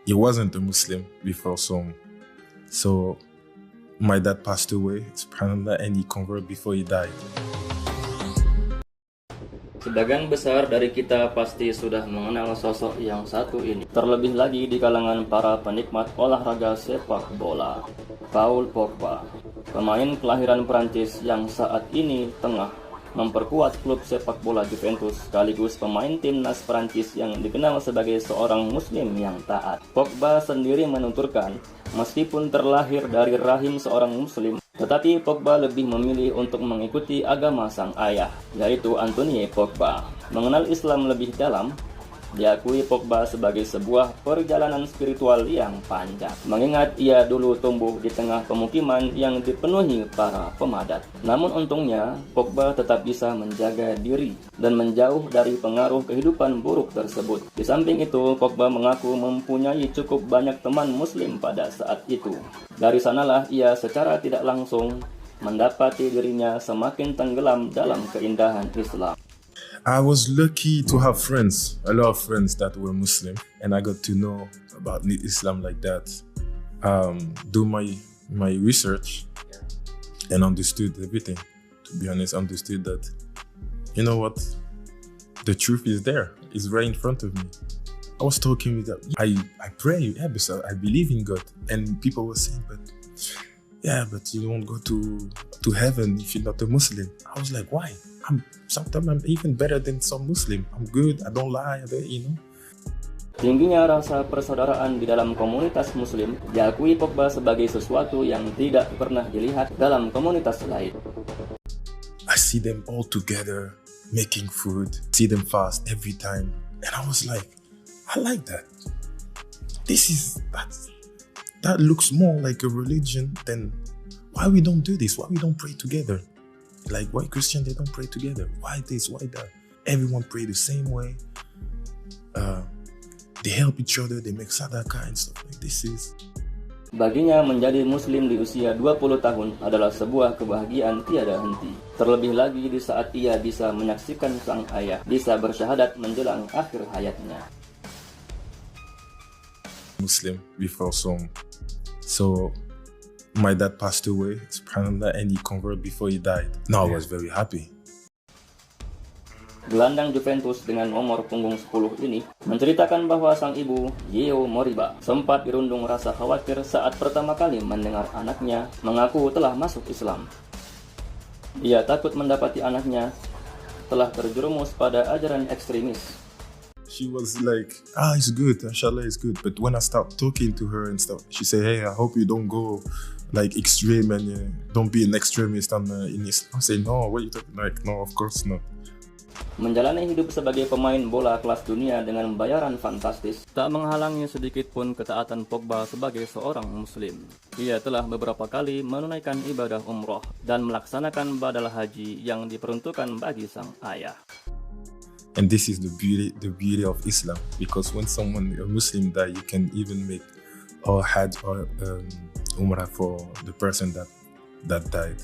he wasn't a Muslim before, so my dad passed away, subhanallah, and he converted before he died. Sebagian besar dari kita pasti sudah mengenal sosok yang satu ini, terlebih lagi di kalangan para penikmat olahraga sepak bola. Paul Pogba, pemain kelahiran Prancis yang saat ini tengah memperkuat klub sepak bola Juventus, sekaligus pemain timnas Prancis yang dikenal sebagai seorang muslim yang taat. Pogba sendiri menuturkan, meskipun terlahir dari rahim seorang muslim, tetapi Pogba lebih memilih untuk mengikuti agama sang ayah, yaitu Antoine Pogba. Mengenal Islam lebih dalam, diakui Pogba sebagai sebuah perjalanan spiritual yang panjang, mengingat ia dulu tumbuh di tengah pemukiman yang dipenuhi para pemadat. Namun untungnya, Pogba tetap bisa menjaga diri dan menjauh dari pengaruh kehidupan buruk tersebut. Di samping itu, Pogba mengaku mempunyai cukup banyak teman muslim pada saat itu. Dari sanalah ia secara tidak langsung mendapati dirinya semakin tenggelam dalam keindahan Islam. I was lucky to have friends, a lot of friends that were Muslim, and I got to know about Islam like that. Do my research and understood everything. To be honest, understood that, you know what, the truth is there. It's right in front of me. I was talking with that. I pray, yeah, because I believe in God, and people were saying, but you won't go to heaven if you're not a Muslim. I was like, why? Sometimes I'm even better than some Muslim. I'm good. I don't lie. Tingginya rasa persaudaraan di dalam komunitas muslim diakui Pogba sebagai sesuatu yang tidak pernah dilihat dalam komunitas lain. I see them all together making food, see them fast every time, and I was like, I like that. That looks more like a religion than why we don't do this, why we don't pray together. Like, why Christian, they don't pray together? Why this, why that? Everyone pray the same way. They help each other, they make sadaqah and stuff like this. Baginya menjadi muslim di usia 20 tahun adalah sebuah kebahagiaan tiada henti. Terlebih lagi di saat ia bisa menyaksikan sang ayah bisa bersyahadat menjelang akhir hayatnya. Muslim before, so my dad passed away, subhanallah, and he converted before he died. No, I was very happy. Gelandang Juventus dengan nomor punggung 10 ini menceritakan bahwa sang ibu, Yeo Moriba, sempat dirundung rasa khawatir saat pertama kali mendengar anaknya mengaku telah masuk Islam. Ia takut mendapati anaknya telah terjerumus pada ajaran ekstremis. She was like, it's good, inshallah it's good. But when I start talking to her and stuff, she said, hey, I hope you don't go like extreme and don't be an extremist in Islam. I say, no, what are you talking like? No, of course not. Menjalani hidup sebagai pemain bola kelas dunia dengan bayaran fantastis tak menghalangi sedikit pun ketaatan Pogba sebagai seorang muslim. Ia telah beberapa kali menunaikan ibadah umroh dan melaksanakan badal haji yang diperuntukkan bagi sang ayah. And this is the beauty of Islam, because when someone, a Muslim, die, you can even make or hajj or umrah for the person that died.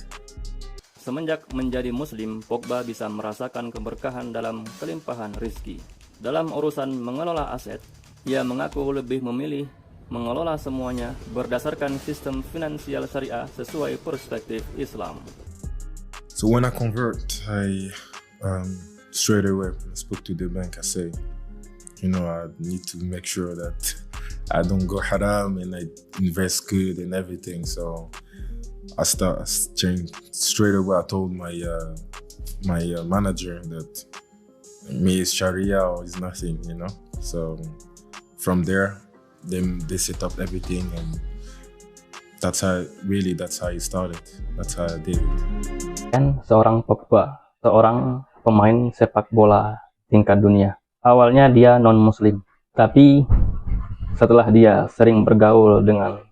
Semenjak menjadi muslim, Pogba bisa merasakan keberkahan dalam kelimpahan rizki. Dalam urusan mengelola aset, ia mengaku lebih memilih mengelola semuanya berdasarkan sistem finansial syariah sesuai perspektif Islam. So when I convert, I straight away I spoke to the bank. I say, I need to make sure that I don't go haram and I invest good and everything. So I changed straight away. I told my manager that me is Sharia or is nothing, So from there, then they set up everything, and that's how it started. That's how I did it. Dan seorang Pogba, seorang pemain sepak bola tingkat dunia. Awalnya dia non-muslim, tapi setelah dia sering bergaul dengan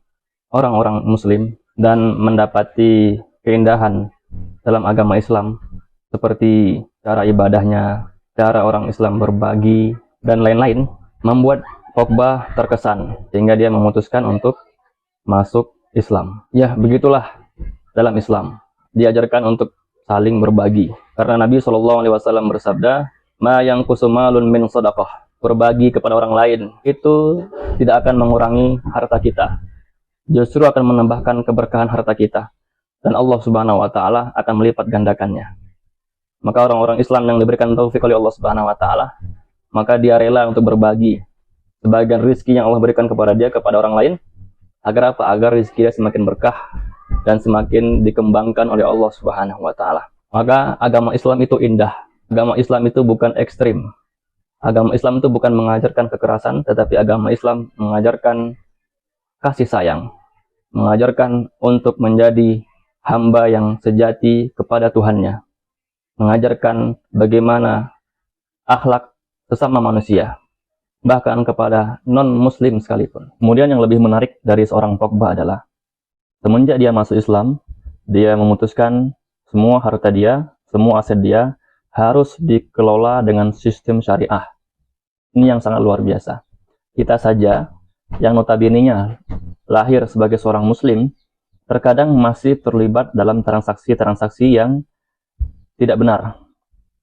orang-orang muslim dan mendapati keindahan dalam agama Islam, seperti cara ibadahnya, cara orang Islam berbagi, dan lain-lain, membuat Pogba terkesan, sehingga dia memutuskan untuk masuk Islam. Ya, begitulah dalam Islam. Diajarkan untuk saling berbagi. Karena Nabi SAW bersabda, "Ma yanqusu malun min shadaqah." berbagi kepada orang lain, itu tidak akan mengurangi harta kita. Justru akan menambahkan keberkahan harta kita. Dan Allah Subhanahu wa Ta'ala akan melipat gandakannya. Maka orang-orang Islam yang diberikan taufik oleh Allah Subhanahu wa Ta'ala, maka dia rela untuk berbagi sebagian rizki yang Allah berikan kepada dia kepada orang lain. Agar apa? Agar rizki dia semakin berkah dan semakin dikembangkan oleh Allah Subhanahu wa Ta'ala. Maka agama Islam itu indah. Agama Islam itu bukan ekstrim. Agama Islam itu bukan mengajarkan kekerasan, tetapi agama Islam mengajarkan kasih sayang, mengajarkan untuk menjadi hamba yang sejati kepada Tuhannya, mengajarkan bagaimana akhlak sesama manusia, bahkan kepada non-muslim sekalipun. Kemudian yang lebih menarik dari seorang Pogba adalah semenjak dia masuk Islam, dia memutuskan semua harta dia, semua aset dia harus dikelola dengan sistem syariah. Ini yang sangat luar biasa. Kita saja yang notabene-nya lahir sebagai seorang muslim, terkadang masih terlibat dalam transaksi-transaksi yang tidak benar.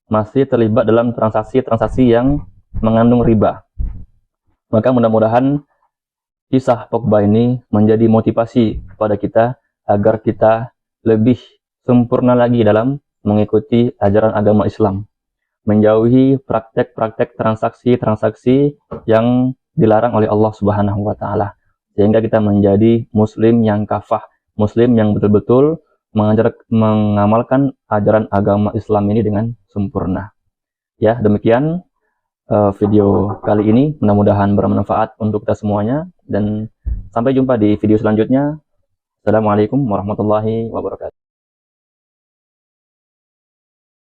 Masih terlibat dalam transaksi-transaksi yang mengandung riba. Maka mudah-mudahan kisah Pogba ini menjadi motivasi kepada kita agar kita lebih sempurna lagi dalam mengikuti ajaran agama Islam, menjauhi praktek-praktek transaksi-transaksi yang dilarang oleh Allah Subhanahu wa Ta'ala, sehingga kita menjadi muslim yang kafah, muslim yang betul-betul mengamalkan ajaran agama Islam ini dengan sempurna. Ya, demikian video kali ini, mudah-mudahan bermanfaat untuk kita semuanya, dan sampai jumpa di video selanjutnya. Assalamualaikum warahmatullahi wabarakatuh.